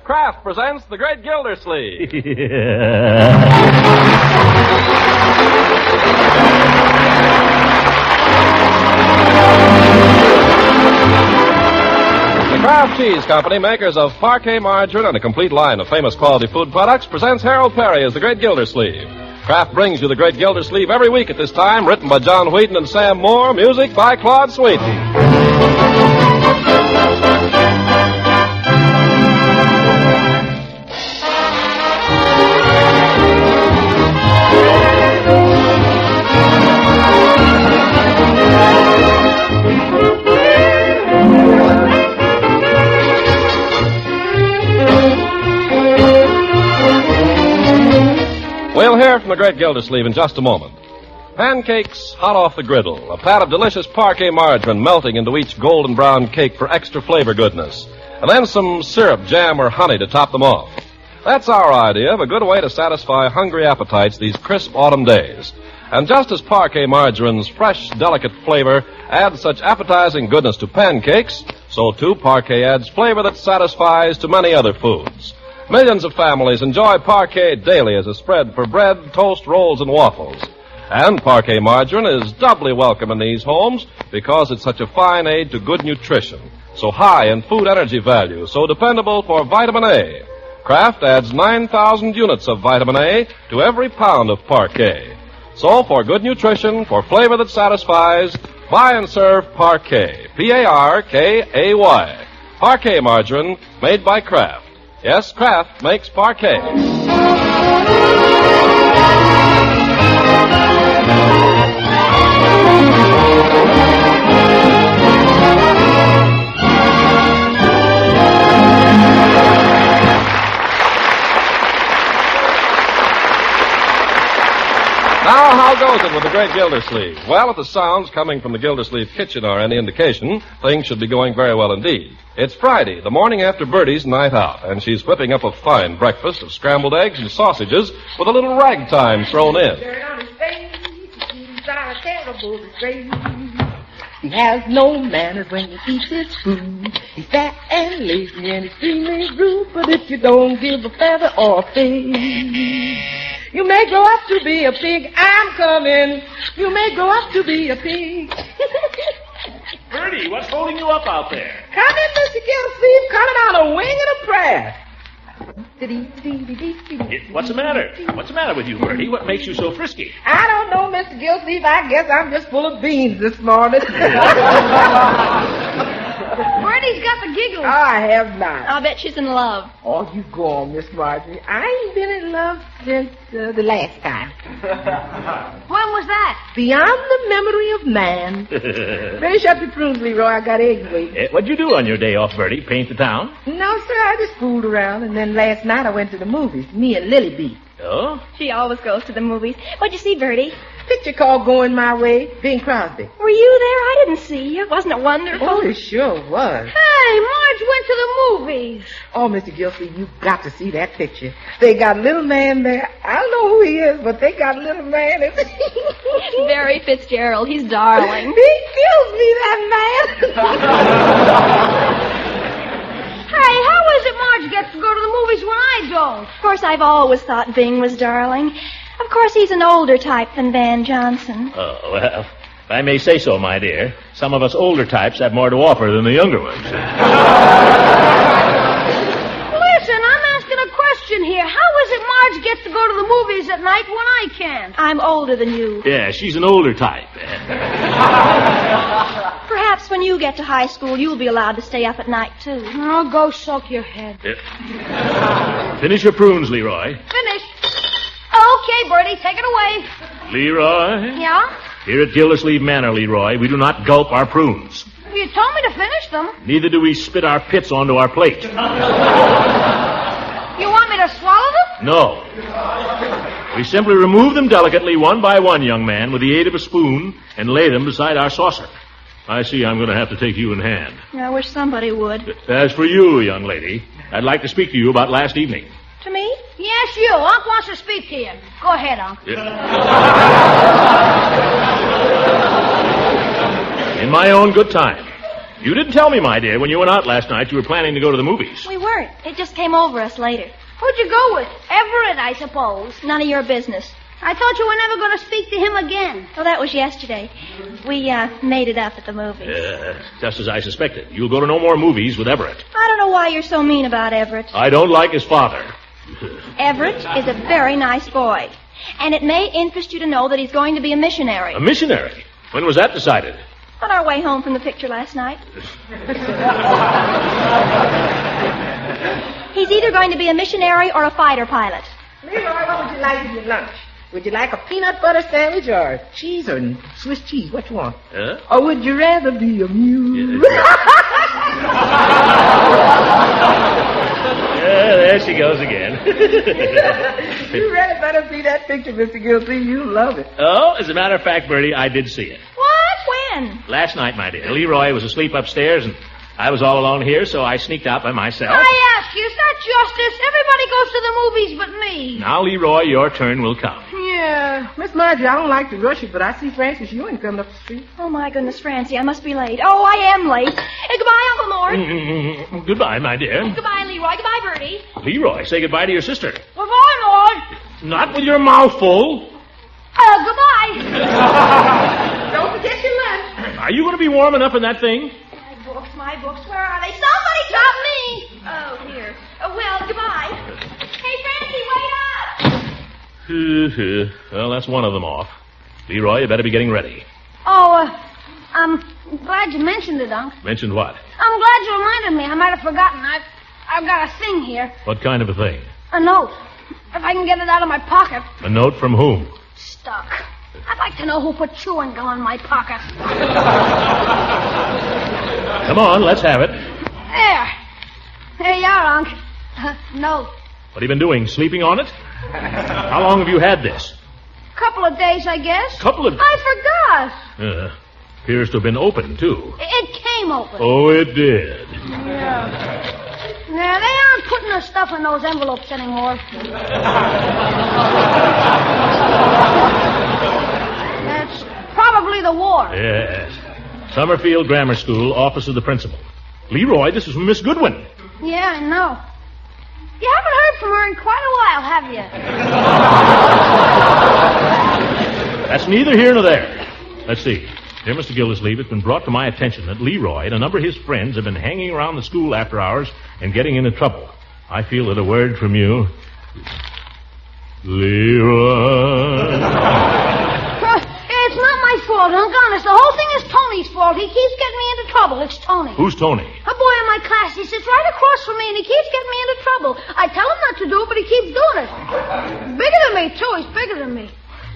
Kraft presents The Great Gildersleeve. The Kraft Cheese Company, makers of parquet margarine and a complete line of famous quality food products, presents Harold Perry as The Great Gildersleeve. Kraft brings you The Great Gildersleeve every week at this time, written by John Wheaton and Sam Moore, music by Claude Sweeten. We'll hear from the Great Gildersleeve in just a moment. Pancakes hot off the griddle, a pat of delicious parquet margarine melting into each golden brown cake for extra flavor goodness, and then some syrup, jam, or honey to top them off. That's our idea of a good way to satisfy hungry appetites these crisp autumn days. And just as parquet margarine's fresh, delicate flavor adds such appetizing goodness to pancakes, so too parquet adds flavor that satisfies to many other foods. Millions of families enjoy parquet daily as a spread for bread, toast, rolls, and waffles. And parquet margarine is doubly welcome in these homes because it's such a fine aid to good nutrition, so high in food energy value, so dependable for vitamin A. Kraft adds 9,000 units of vitamin A to every pound of parquet. So for good nutrition, for flavor that satisfies, buy and serve parquet. P-A-R-K-A-Y. Parquet margarine made by Kraft. Yes, Kraft makes parquet. Now, how goes it with the Great Gildersleeve? Well, if the sounds coming from the Gildersleeve kitchen are any indication, things should be going very well indeed. It's Friday, the morning after Bertie's night out, and she's whipping up a fine breakfast of scrambled eggs and sausages with a little ragtime thrown in. He has no manners when he eats his food. He's fat and lazy and extremely rude, but if you don't give a feather or a thing, you may grow up to be a pig. I'm coming. You may grow up to be a pig. Bertie, what's holding you up out there? Come in, Mr. Gildersleeve, coming on a wing and a prayer. What's the matter? What's the matter with you, Bertie? What makes you so frisky? I don't know, Mr. Gildersleeve. I guess I'm just full of beans this morning. Bertie's got the giggles. I have not. I'll bet she's in love. Oh, you go on, Miss Marjorie. I ain't been in love since the last time. When was that? Beyond the memory of man. Finish up your prunes, Leroy. I got eggs waiting. What'd you do on your day off, Bertie? Paint the town? No, sir. I just fooled around, and then last night I went to the movies. Me and Lily B. Oh? She always goes to the movies. What'd you see, Bertie? Picture called Going My Way, Bing Crosby. Were you there? I didn't see you. Wasn't it wonderful? Oh, it sure was. Hey, Marge went to the movies. Oh, Mr. Gildersleeve, you've got to see that picture. They got little man there. I don't know who he is, but they got little man. Barry Fitzgerald. He's darling. He kills me, that man. Hey, how is it Marge gets to go to the movies when I don't? Of course, I've always thought Bing was darling. Of course, he's an older type than Van Johnson. Oh, well, if I may say so, my dear, some of us older types have more to offer than the younger ones. Listen, I'm asking a question here. How is it Marge gets to go to the movies at night when I can't? I'm older than you. Yeah, she's an older type. Perhaps when you get to high school, you'll be allowed to stay up at night, too. Oh, go soak your head. Finish your prunes, Leroy. Finished. Okay, Bertie, take it away. Leroy? Yeah? Here at Gildersleeve Manor, Leroy, we do not gulp our prunes. You told me to finish them. Neither do we spit our pits onto our plate. You want me to swallow them? No. We simply remove them delicately, one by one, young man, with the aid of a spoon, and lay them beside our saucer. I see I'm going to have to take you in hand. I wish somebody would. As for you, young lady, I'd like to speak to you about last evening. To me? Yes, you. Unc wants to speak to you. Go ahead, Unc. In my own good time. You didn't tell me, my dear, when you went out last night you were planning to go to the movies. We weren't. It just came over us later. Who'd you go with? Everett, I suppose. None of your business. I thought you were never going to speak to him again. Well, that was yesterday. We, made it up at the movies. Just as I suspected. You'll go to no more movies with Everett. I don't know why you're so mean about Everett. I don't like his father. Everett is a very nice boy. And it may interest you to know that he's going to be a missionary. A missionary? When was that decided? On our way home from the picture last night. He's either going to be a missionary or a fighter pilot. Leroy, what would you like in your lunch? Would you like a peanut butter sandwich or cheese or Swiss cheese? What you want? Or would you rather be a mule? There she goes again. You really better see that picture, Mr. Gildersleeve. You'll love it. Oh, as a matter of fact, Bertie, I did see it. What? When? Last night, my dear. Leroy was asleep upstairs, and I was all alone here, so I sneaked out by myself. I ask you, is that justice? Everybody goes to the movies but me. Now, Leroy, your turn will come. Yeah. Miss Marjorie, I don't like to rush you, but I see Francis Ewing coming up the street. Oh, my goodness, Francie, I must be late. Oh, I am late. Goodbye, Uncle Mort. Goodbye, my dear. Goodbye, Leroy. Goodbye, Bertie. Leroy, say goodbye to your sister. Goodbye, Lord. Not with your mouth full. Goodbye. Don't forget your lunch. Are you going to be warm enough in that thing? My books, where are they? Somebody drop me! Oh, here. Well, goodbye. Hey, Francie, wait up! Well, that's one of them off. Leroy, you better be getting ready. Oh, I'm glad you mentioned it, Unc. Mentioned what? I'm glad you reminded me. I might have forgotten. I've got a thing here. What kind of a thing? A note. If I can get it out of my pocket. A note from whom? Stuck. I'd like to know who put chewing gum in my pocket. Come on, let's have it. There you are, Unc. Note. What have you been doing? Sleeping on it? How long have you had this? Couple of days, I guess. Couple of... I forgot. Appears to have been open, too. It came open. Oh, it did. Yeah, they aren't putting their stuff in those envelopes anymore. That's probably the war. Yes. Summerfield Grammar School, office of the principal. Leroy, this is from Miss Goodwin. Yeah, I know. You haven't heard from her in quite a while, have you? That's neither here nor there. Let's see. Dear Mr. Gildersleeve, it's been brought to my attention that Leroy and a number of his friends have been hanging around the school after hours and getting into trouble. I feel that a word from you... Leroy... It's not my fault, Unc. Honest, the whole thing is Tony's fault. He keeps getting me into trouble. It's Tony. Who's Tony? A boy in my class. He sits right across from me, and he keeps getting me into trouble. I tell him not to do it, but he keeps doing it. Bigger than me, too. He's bigger than me.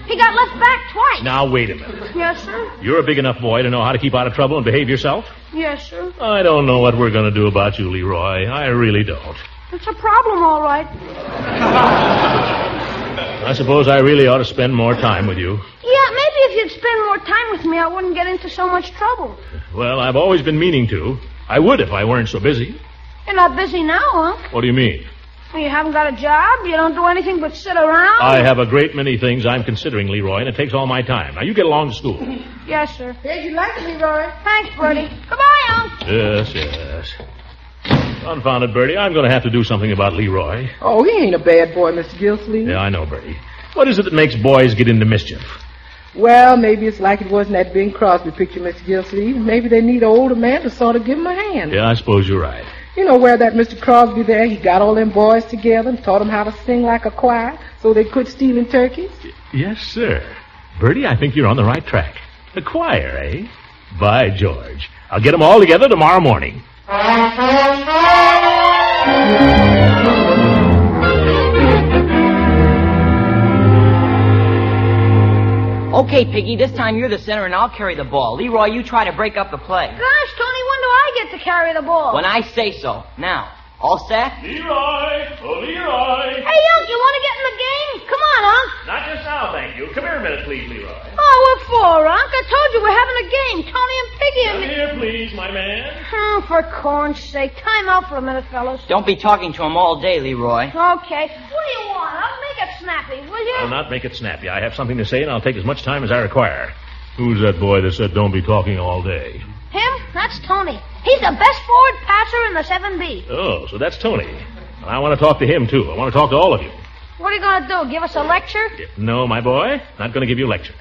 He got left back twice. Now, wait a minute. Yes, sir? You're a big enough boy to know how to keep out of trouble and behave yourself? Yes, sir. I don't know what we're going to do about you, Leroy. I really don't. It's a problem, all right. I suppose I really ought to spend more time with you. Yeah, maybe if you'd spend more time with me, I wouldn't get into so much trouble. Well, I've always been meaning to. I would if I weren't so busy. You're not busy now, huh? What do you mean? You haven't got a job? You don't do anything but sit around? I have a great many things I'm considering, Leroy, and it takes all my time. Now, you get along to school. Yes, sir. Hey, you like it, Leroy? Thanks, Bertie. Goodbye, Unc. Yes, yes. Confound it, Bertie. I'm going to have to do something about Leroy. Oh, he ain't a bad boy, Mr. Gildersleeve. Yeah, I know, Bertie. What is it that makes boys get into mischief? Well, maybe it's like it was in that Bing Crosby picture, Mr. Gildersleeve. Maybe they need an older man to sort of give them a hand. Yeah, I suppose you're right. You know where that Mr. Crosby there, he got all them boys together and taught them how to sing like a choir so they quit stealing turkeys? Yes, sir. Bertie, I think you're on the right track. The choir, eh? By George. I'll get them all together tomorrow morning. Okay, Piggy, this time you're the center and I'll carry the ball. Leroy, you try to break up the play. Gosh, Tony, when do I get to carry the ball? When I say so. Now, all set? Leroy! Oh, Leroy! Hey, Unc, you want to get in the game? Come on, Unc. Not just now, thank you. Come here a minute, please, Leroy. Oh, what for, Unc? I told you we're having a game. Tony and Piggy and Come me. here, please, my man. Oh, for corn's sake. Time out for a minute, fellas. Don't be talking to him all day, Leroy. Okay. What do you want? I'll make it snappy, will you? I'll not make it snappy. I have something to say, and I'll take as much time as I require. Who's that boy that said don't be talking all day? Him? That's Tony. He's the best forward passer in the 7B. Oh, so that's Tony. Well, I want to talk to him, too. I want to talk to all of you. What are you going to do, give us a lecture? No, my boy, not going to give you a lecture.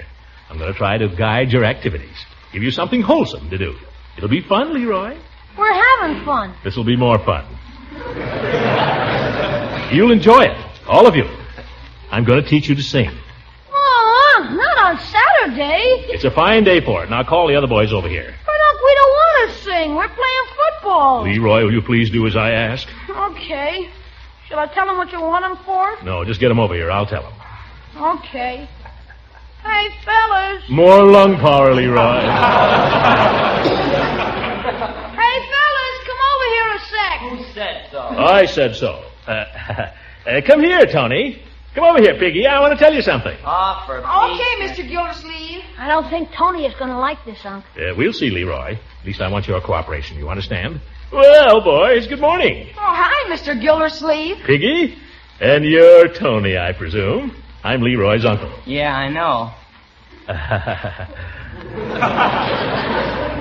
I'm going to try to guide your activities. Give you something wholesome to do. It'll be fun, Leroy. We're having fun. This will be more fun. You'll enjoy it, all of you. I'm going to teach you to sing. Oh, not on Saturday. It's a fine day for it. Now call the other boys over here. But, Unc, we don't want to sing. We're playing football. Leroy, will you please do as I ask? Okay. Shall I tell them what you want them for? No, just get them over here. I'll tell them. Okay. Hey, fellas. More lung power, Leroy. Hey, fellas, come over here a sec. Who said so? I said so. Come here, Tony. Come over here, Piggy. I want to tell you something. Oh, for Okay, Mr. Gildersleeve. I don't think Tony is going to like this, Unc. We'll see, Leroy. At least I want your cooperation. You understand? Well, boys, good morning. Oh, hi, Mr. Gildersleeve. Piggy? And you're Tony, I presume. I'm Leroy's uncle. Yeah, I know.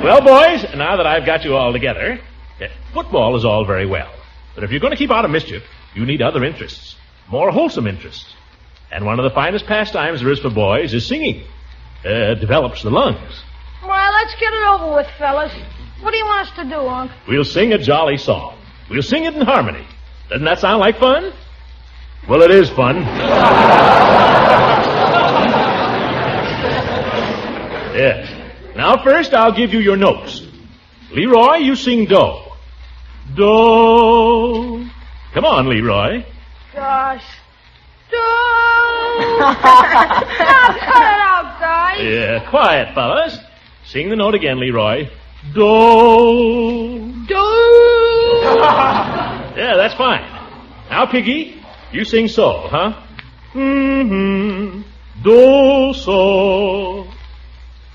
Well, boys, now that I've got you all together, football is all very well. But if you're going to keep out of mischief, you need other interests. More wholesome interests. And one of the finest pastimes there is for boys is singing. Develops the lungs. Well, let's get it over with, fellas. What do you want us to do, Unc? We'll sing a jolly song. We'll sing it in harmony. Doesn't that sound like fun? Well, it is fun. Yes. Now, first, I'll give you your notes. Leroy, you sing do. Do. Come on, Leroy. Gosh. Now, cut it out, guys. Yeah, quiet, fellas. Sing the note again, Leroy. Do. Yeah, that's fine. Now, Piggy, you sing so, huh? Mm-hmm. Do, so.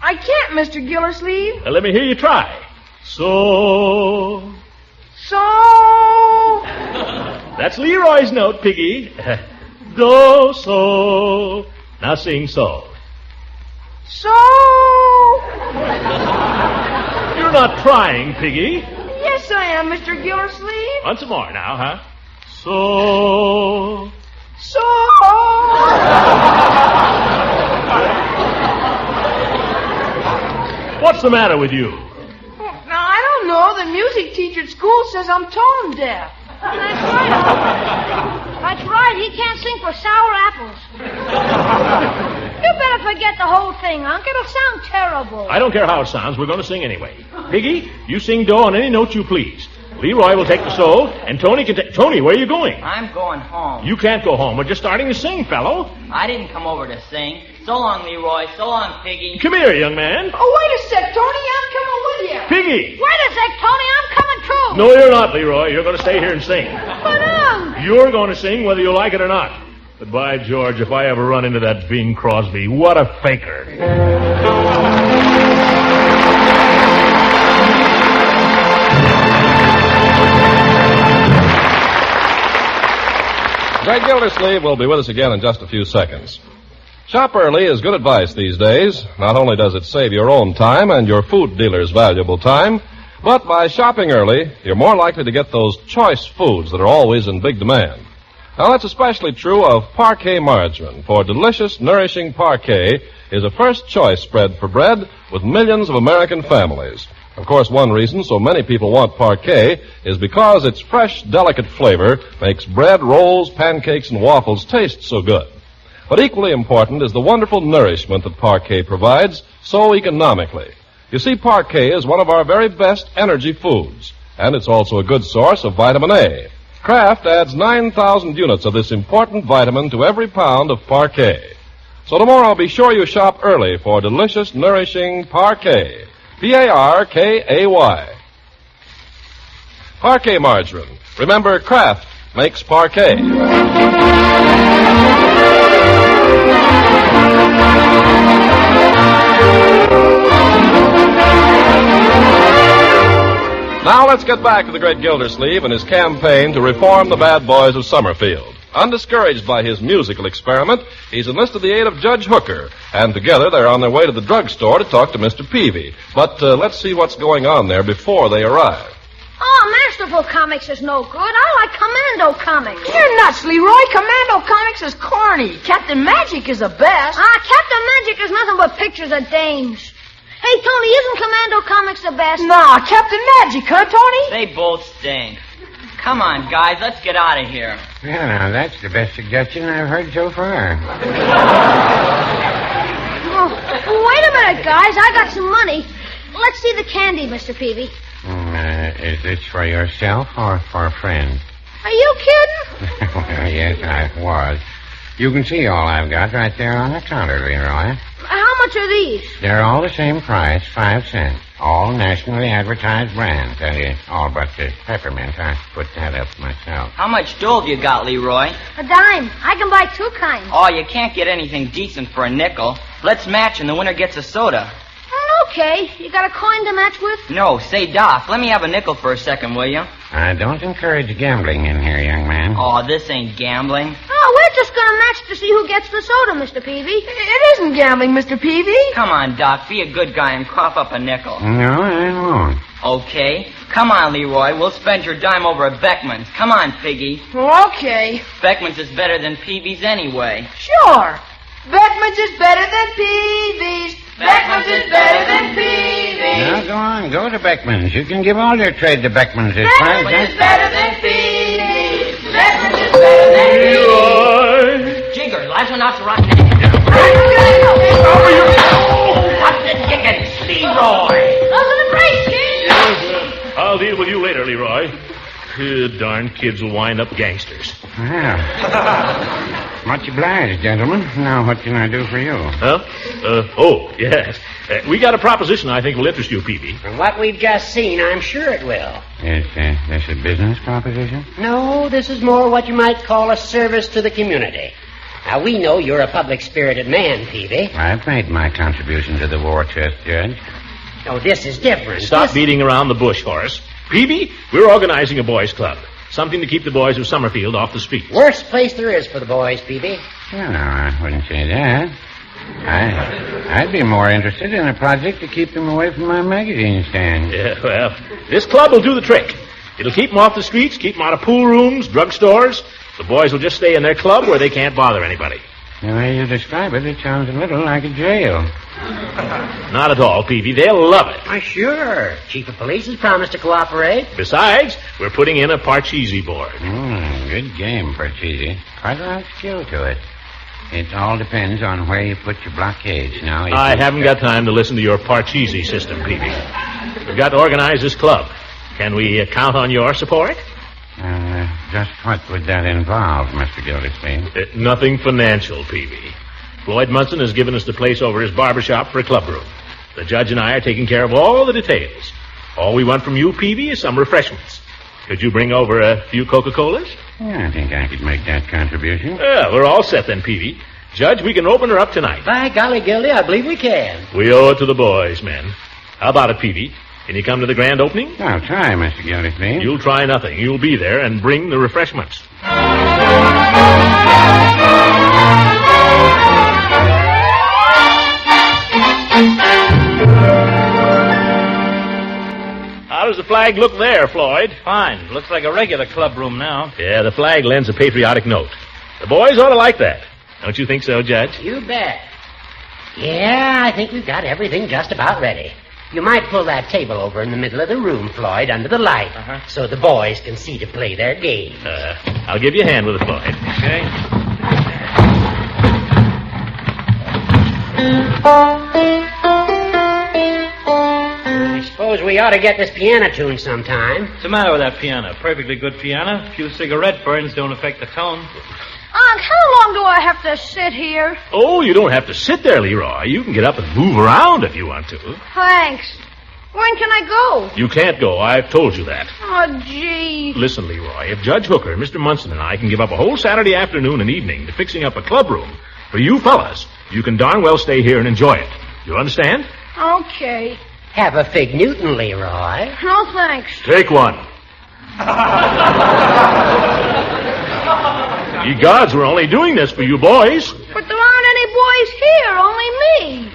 I can't, Mr. Gildersleeve. Let me hear you try. So. So. That's Leroy's note, Piggy. Do, so. Now sing so. So. You're not trying, Piggy. Yes, I am, Mr. Gildersleeve. Once more now, huh? So. So. What's the matter with you? Now, I don't know. The music teacher at school says I'm tone deaf. That's right, Unc. That's right. He can't sing for sour apples. You better forget the whole thing, Unc. It'll sound terrible. I don't care how it sounds. We're going to sing anyway. Piggy, you sing do on any note you please. Leroy will take the so, and Tony can take... Tony, where are you going? I'm going home. You can't go home. We're just starting to sing, fellow. I didn't come over to sing. So long, Leroy. So long, Piggy. Come here, young man. Oh, wait a sec, Tony. I'm coming with you. Piggy! Wait a sec, Tony. I'm coming too. No, you're not, Leroy. You're going to stay here and sing. But, Unc. You're going to sing whether you like it or not. But by George, if I ever run into that Bing Crosby, what a faker. Greg Gildersleeve will be with us again in just a few seconds. Shop early is good advice these days. Not only does it save your own time and your food dealer's valuable time, but by shopping early, you're more likely to get those choice foods that are always in big demand. Now, that's especially true of parquet margarine, for delicious, nourishing parquet is a first-choice spread for bread with millions of American families. Of course, one reason so many people want parquet is because its fresh, delicate flavor makes bread, rolls, pancakes, and waffles taste so good. But equally important is the wonderful nourishment that parquet provides so economically. You see, parquet is one of our very best energy foods, and it's also a good source of vitamin A. Kraft adds 9,000 units of this important vitamin to every pound of parquet. So tomorrow, be sure you shop early for delicious, nourishing parquet. P-A-R-K-A-Y. Parquet margarine. Remember, Kraft makes parquet. Now let's get back to the great Gildersleeve and his campaign to reform the bad boys of Summerfield. Undiscouraged by his musical experiment, he's enlisted the aid of Judge Hooker, and together they're on their way to the drugstore to talk to Mr. Peavy. But let's see what's going on there before they arrive. Oh, Masterful Comics is no good. I like Commando Comics. You're nuts, Leroy. Commando Comics is corny. Captain Magic is the best. Captain Magic is nothing but pictures of dames. Hey, Tony, isn't Commando Comics the best? Nah, Captain Magic, huh, Tony? They both stink. Come on, guys, let's get out of here. Yeah, now, that's the best suggestion I've heard so far. Oh, wait a minute, guys. I got some money. Let's see the candy, Mr. Peavy. Is this for yourself or for a friend? Are you kidding? Well, yes, I was. You can see all I've got right there on the counter, Leroy. How much are these? They're all the same price, 5 cents. All nationally advertised brands. That is, all but the peppermint. I put that up myself. How much dough have you got, Leroy? A dime. I can buy 2 kinds. Oh, you can't get anything decent for a nickel. Let's match and the winner gets a soda. Okay. You got a coin to match with? No, say, Doc, let me have a nickel for a second, will you? I don't encourage gambling in here, young man. Oh, this ain't gambling. Oh, we're just going to match to see who gets the soda, Mr. Peavy. It isn't gambling, Mr. Peavy. Come on, Doc, be a good guy and cough up a nickel. No, I won't. Okay. Come on, Leroy. We'll spend your dime over at Beckman's. Come on, Piggy. Okay. Beckman's is better than Peavy's anyway. Sure. Beckman's is better than Peavy's. Beckman's is better than Peavy's. Now, go on. Go to Beckman's. You can give all your trade to Beckman's this price. Beckman's is better than Peavy's. Beckman's is better than Peavy's. Jigger, last one out to rotten. What's the dickens, Leroy? Those are the brakes, kid. Yes, I'll deal with you later, Leroy. Darn kids will wind up gangsters. Well, much obliged, gentlemen. Now, what can I do for you? Huh? Yes. We got a proposition I think will interest you, Peavy. From what we've just seen, I'm sure it will. Is this a business proposition? No, this is more what you might call a service to the community. Now, we know you're a public-spirited man, Peavy. I've made my contribution to the war chest, Judge. Oh, this is different. Stop beating around the bush, Horace. Peavy, we're organizing a boys' club. Something to keep the boys of Summerfield off the streets. Worst place there is for the boys, Peavy. Well, no, I wouldn't say that. I'd be more interested in a project to keep them away from my magazine stand. Yeah, well, this club will do the trick. It'll keep them off the streets, keep them out of pool rooms, drugstores. The boys will just stay in their club where they can't bother anybody. The way you describe it, it sounds a little like a jail. Not at all, Peavy. They'll love it. Why, sure. Chief of Police has promised to cooperate. Besides, we're putting in a Parcheesi board. Good game, Parcheesi. Quite a lot of skill to it. It all depends on where you put your blockades. Now, I haven't got time to listen to your Parcheesi system, Peavy. We've got to organize this club. Can we count on your support? Just what would that involve, Mr. Gildersleeve? Nothing financial, Peavy. Floyd Munson has given us the place over his barbershop for a clubroom. The judge and I are taking care of all the details. All we want from you, Peavy, is some refreshments. Could you bring over a few Coca-Colas? I think I could make that contribution. We're all set then, Peavy. Judge, we can open her up tonight. By golly, Gildy, I believe we can. We owe it to the boys, men. How about it, Peavy? Can you come to the grand opening? I'll try, Mr. Gildersleeve. You'll try nothing. You'll be there and bring the refreshments. How does the flag look there, Floyd? Fine. Looks like a regular clubroom now. Yeah, the flag lends a patriotic note. The boys ought to like that. Don't you think so, Judge? You bet. Yeah, I think we've got everything just about ready. You might pull that table over in the middle of the room, Floyd, under the light, so the boys can see to play their game. I'll give you a hand with it, Floyd. Okay. I suppose we ought to get this piano tuned sometime. What's the matter with that piano? Perfectly good piano. A few cigarette burns don't affect the tone. Unc, how long do I have to sit here? Oh, you don't have to sit there, Leroy. You can get up and move around if you want to. Thanks. When can I go? You can't go. I've told you that. Oh, gee. Listen, Leroy, if Judge Hooker, Mr. Munson, and I can give up a whole Saturday afternoon and evening to fixing up a clubroom for you fellas, you can darn well stay here and enjoy it. You understand? Okay. Have a fig Newton, Leroy. No, thanks. Take one. Ye gods, we're only doing this for you boys. But there aren't any boys here, only me.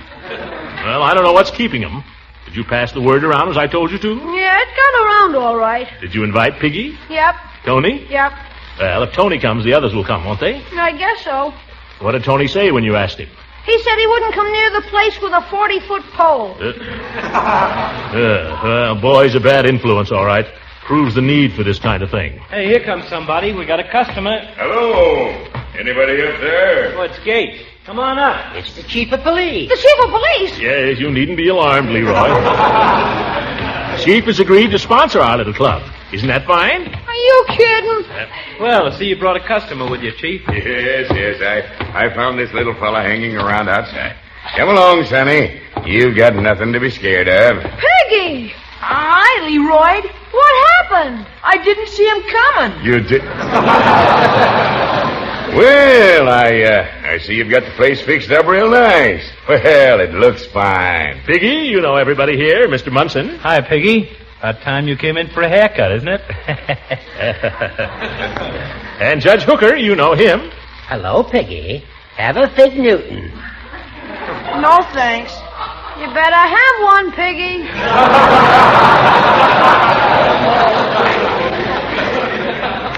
Well, I don't know what's keeping them. Did you pass the word around as I told you to? Yeah, it got around all right. Did you invite Piggy? Yep, Tony? yep. Well, if Tony comes, the others will come, won't they? I guess so. What did Tony say when you asked him? He said he wouldn't come near the place with a 40-foot pole. Well, boy's a bad influence, all right. Proves the need for this kind of thing. Hey, here comes somebody. We got a customer. Hello. Anybody up there? Oh, it's Gate. Come on up. It's the chief of police. The chief of police? Yes, you needn't be alarmed, Leroy. Chief has agreed to sponsor our little club. Isn't that fine? Are you kidding? Well, I see you brought a customer with you, Chief. Yes. I found this little fella hanging around outside. Come along, Sonny. You've got nothing to be scared of. Piggy! Hi, Leroy. What happened? I didn't see him coming. You did. Well, I see you've got the place fixed up real nice. Well, it looks fine. Piggy, you know everybody here, Mr. Munson. Hi, Piggy. About time you came in for a haircut, isn't it? And Judge Hooker, you know him. Hello, Piggy. Have a Fig Newton. No, thanks. You better have one, Piggy.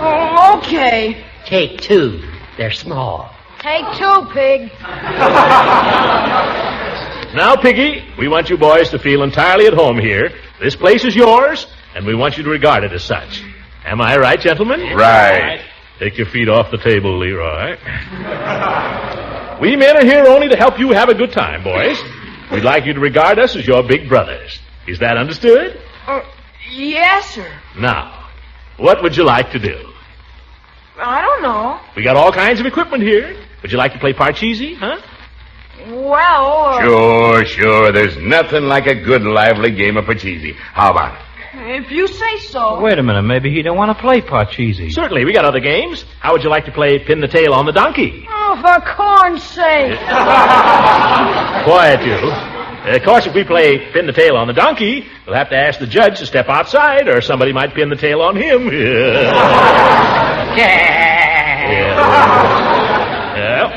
Oh, okay. Take 2. They're small. Take 2, Pig. Now, Piggy, we want you boys to feel entirely at home here. This place is yours, and we want you to regard it as such. Am I right, gentlemen? Right. Take your feet off the table, Leroy. We men are here only to help you have a good time, boys. We'd like you to regard us as your big brothers. Is that understood? Yes, sir. Now, what would you like to do? I don't know. We got all kinds of equipment here. Would you like to play Parcheesi, huh? Well, Sure. There's nothing like a good, lively game of Parcheesi. How about it? if you say so. Wait a minute. Maybe he don't want to play Parcheesi. Certainly, we got other games. How would you like to play Pin the Tail on the Donkey? Oh, for corn's sake. Quiet, you. Of course, if we play Pin the Tail on the Donkey, we'll have to ask the judge to step outside, or somebody might pin the tail on him. Well,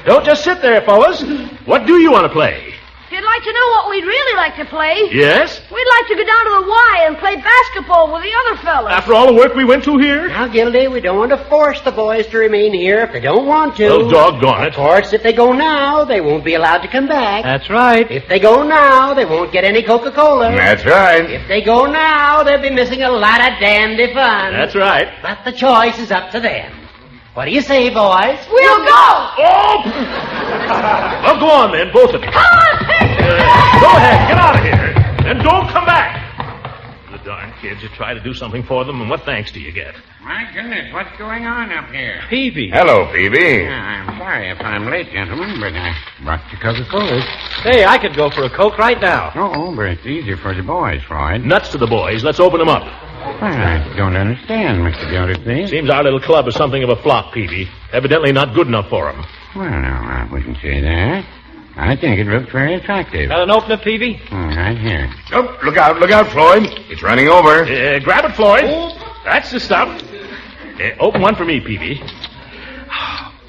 don't just sit there, fellas. What do you want to play? If you'd like to know what we'd really like to play, Yes? we'd like to go down to the Y and play basketball with the other fellas. After all the work we went to here? Now, Gildy, we don't want to force the boys to remain here if they don't want to. Oh, doggone it. Of course, if they go now, they won't be allowed to come back. That's right. If they go now, they won't get any Coca-Cola. That's right. If they go now, they'll be missing a lot of dandy fun. That's right. But the choice is up to them. What do you say, boys? We'll go! Oh! Well, go on then, both of you. Come on, Pig! Go ahead, get out of here. And don't come back. The darn kids, you try to do something for them, and what thanks do you get? My goodness, what's going on up here? Peavy. Hello, Phoebe. Yeah, I'm sorry if I'm late, gentlemen, but I brought you Coca-Cola. Hey, I could go for a Coke right now. Oh, but it's easier for the boys, Floyd. Nuts to the boys. Let's open them up. Well, I don't understand, Mr. Gildersleeve. Seems our little club is something of a flop, Peavy. Evidently not good enough for them. Well, no, I wouldn't say that. I think it looks very attractive. Got an opener, Peavy? Right here. Oh, look out, Floyd. It's running over. Grab it, Floyd. That's the stuff. Open one for me, Peavy.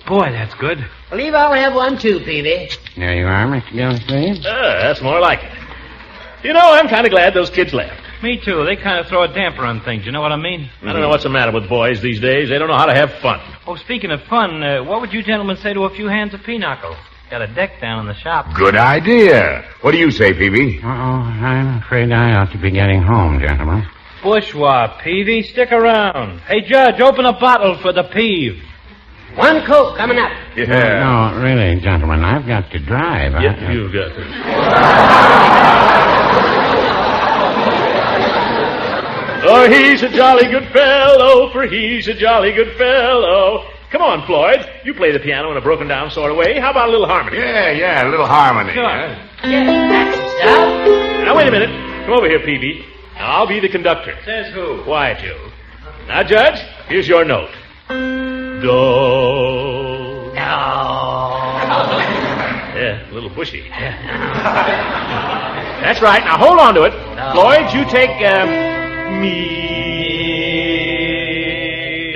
Boy, that's good. Believe I'll have one too, Peavy. There you are, Mr. Gildersleeve. That's more like it. You know, I'm kind of glad those kids left. Me too. They kind of throw a damper on things. You know what I mean? I don't know what's the matter with boys these days. They don't know how to have fun. Oh, speaking of fun, what would you gentlemen say to a few hands of pinochle? Got a deck down in the shop. Good idea. What do you say, Phoebe? Uh-oh, I'm afraid I ought to be getting home, gentlemen. Bourgeois, Peavy, stick around. Hey, Judge, open a bottle for the peeve. One Coke coming up. Yeah. No, really, gentlemen, I've got to drive. Yeah, you've got to. Oh, he's a jolly good fellow, for he's a jolly good fellow. Come on, Floyd. You play the piano in a broken-down sort of way. How about a little harmony? Yeah, a little harmony. Sure. Huh? That's the stuff. Now, wait a minute. Come over here, Peavy. Now, I'll be the conductor. Says who? Quiet, you. Now, Judge, here's your note. Do. Yeah, a little bushy. That's right. Now, hold on to it. Floyd, you take, me.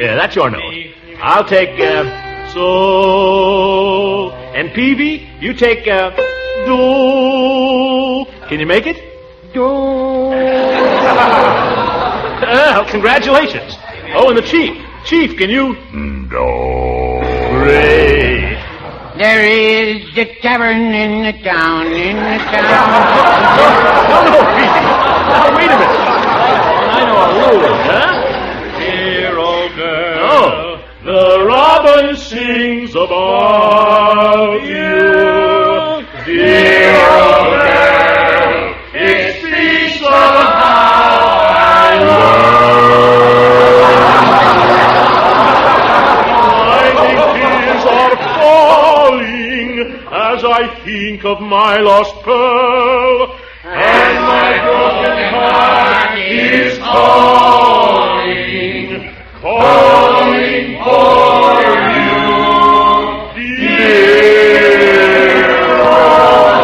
Yeah, that's your note. I'll take, sol. And Peavy, you take, do. Can you make it? Do. Well, congratulations. Oh, and the chief. Chief, can you? Do. Great. There is a tavern in the town, No, Peavy. Now, wait a minute. I know a rule, huh? Dear old girl. Oh, the robin sings about you. Dear old girl, it speaks of how I as I think of my lost pearl, and my broken heart is calling, calling for you, dear old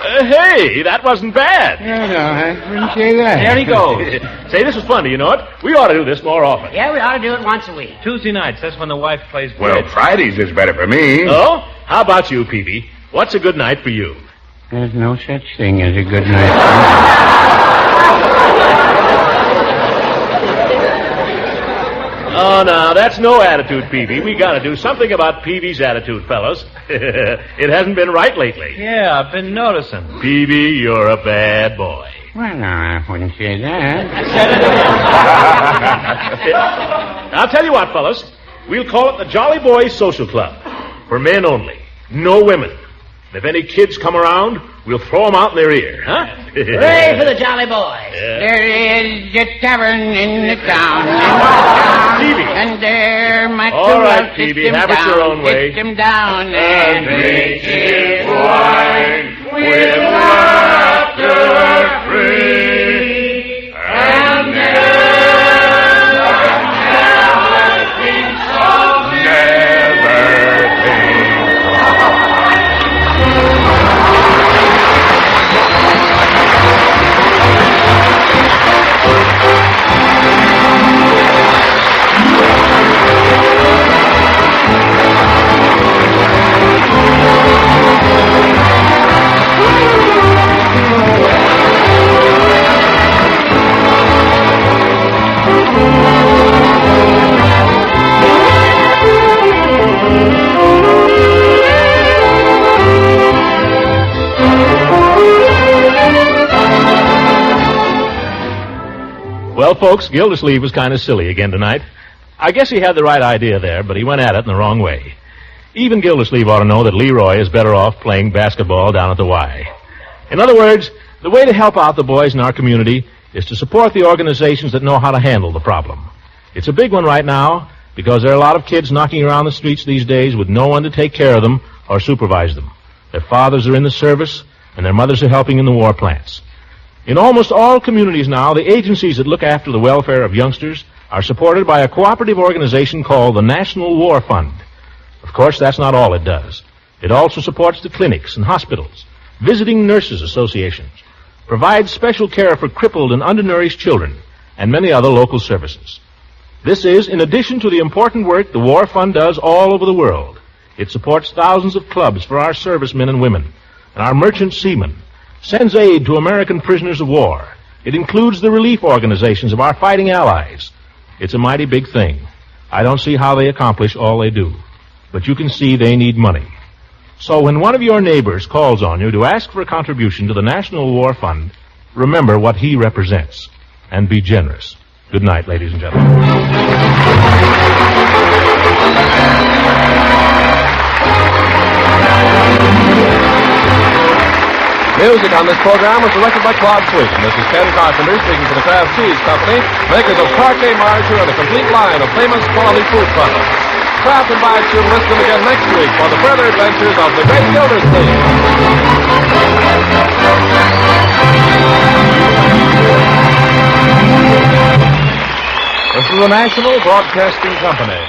Hey, that wasn't bad. No, I wouldn't say that. There he goes. Say, this is fun. You know it? We ought to do this more often. Yeah, we ought to do it once a week. Tuesday nights, that's when the wife plays Well, bridge. Fridays is better for me. Oh? How about you, Peavy? What's a good night for you? There's no such thing as a good night. Oh, no, that's no attitude, Peavy. We got to do something about Peavy's attitude, fellas. It hasn't been right lately. Yeah, I've been noticing. Peavy, you're a bad boy. Well, no, I wouldn't say that. I'll tell you what, fellas. We'll call it the Jolly Boys Social Club. For men only. No women. And if any kids come around, we'll throw them out in their ear, huh? Hooray for the Jolly Boys. Yeah. There is a tavern in the town, Peavy. and there my All true right, love Peavy, sits him have it your down, own way. sits him down, And drink his wine with laughter free. And Well, folks, Gildersleeve was kind of silly again tonight. I guess he had the right idea there, but he went at it in the wrong way. Even Gildersleeve ought to know that Leroy is better off playing basketball down at the Y. In other words, the way to help out the boys in our community is to support the organizations that know how to handle the problem. It's a big one right now because there are a lot of kids knocking around the streets these days with no one to take care of them or supervise them. Their fathers are in the service, and their mothers are helping in the war plants. In almost all communities now, the agencies that look after the welfare of youngsters are supported by a cooperative organization called the National War Fund. Of course, that's not all it does. It also supports the clinics and hospitals, visiting nurses associations, provides special care for crippled and undernourished children, and many other local services. This is in addition to the important work the War Fund does all over the world. It supports thousands of clubs for our servicemen and women, and our merchant seamen, sends aid to American prisoners of war. It includes the relief organizations of our fighting allies. It's a mighty big thing. I don't see how they accomplish all they do. But you can see they need money. So when one of your neighbors calls on you to ask for a contribution to the National War Fund, remember what he represents and be generous. Good night, ladies and gentlemen. Music on this program was directed by Claude Sweet. This is Ken Carpenter speaking for the Kraft Cheese Company, makers of parquet margarine and a complete line of famous quality food products. Kraft invites you to listen again next week for the further adventures of the great Gildersleeve. This is the National Broadcasting Company.